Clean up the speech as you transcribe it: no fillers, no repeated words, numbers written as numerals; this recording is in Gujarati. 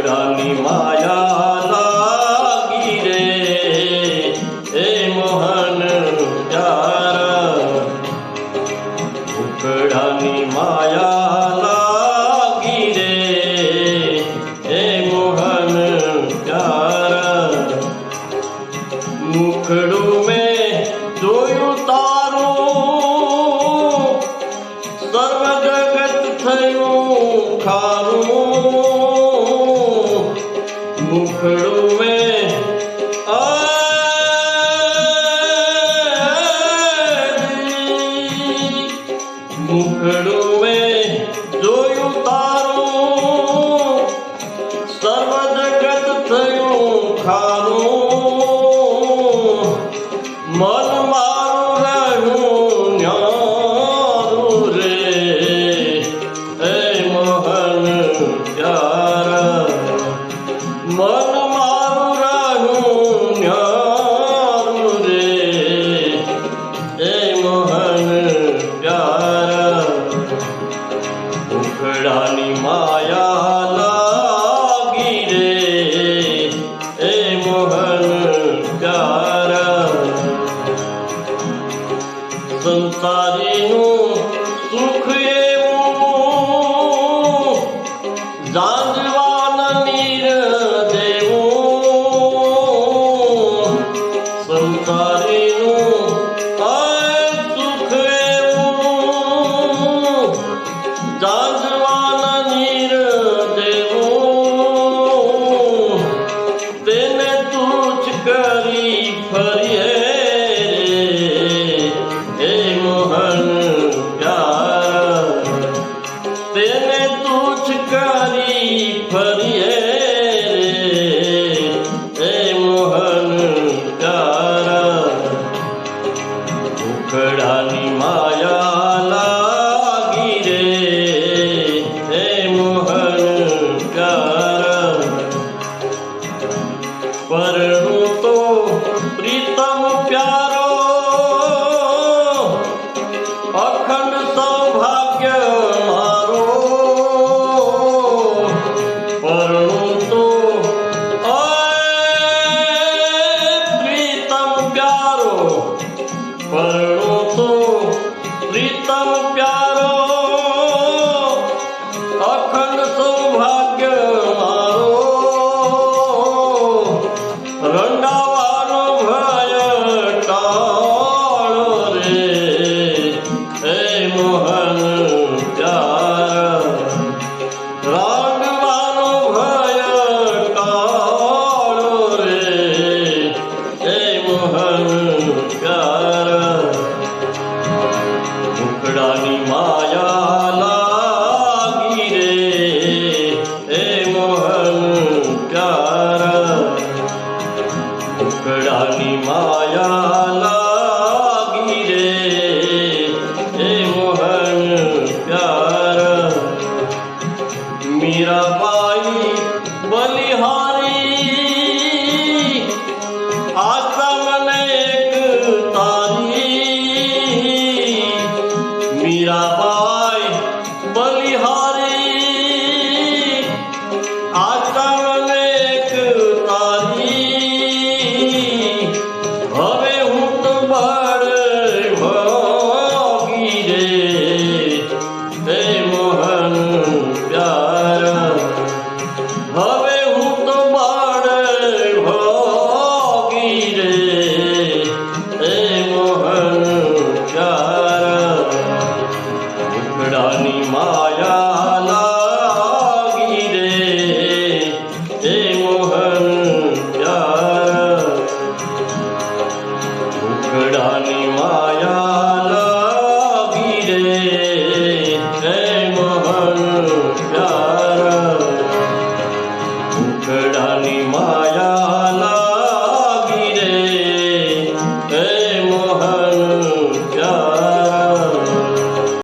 મુખડાની માયા લાગી રે એ મોહન પ્યારા મુખડાની માયા લાગી રે એ મોહન પ્યારા મુખડું મેં જોયું તારું સર્વ જગત થયું ખારું મુખડું મેં મુખડું મેં જોયું તારું સર્વ જગત થયું ખારું મન મારું રહ્યું ન્યારું રે એ મોહન પ્યારા મન મારું રહ્યું ન્યારું રે એ મોહન પ્યારા મુખડાની માયા લાગી રે એ મોહન પ્યારા સંસારીનું સુખ એવું જાંજવાન નીર દેવું સંસારીનું સુખ એવું જાંજવાન નીર દેવું તેને તુચ્છ કરી ફરીએ તેને તુચ્છ કરી ફરીએ એ મોહન પ્યારા મુખડાની માયા લાગી રે એ મોહન પ્યારા પરણું તો પ્રીતમ પ્યારો અખંડ સૌભાગ્ય પરણું તો પ્રીતમ પ્યારો પરણું તો પ્રીતમ પ્યારો અખંડ સૌભાગ્ય મારો રંડાવાનો ભય ટાળો રે એ મોહન પ્યારા મુખડાની માયા લાગી રે એ મોહન પ્યારા મુખડાની માયા લાગી રે એ મોહન પ્યારા મીરાબા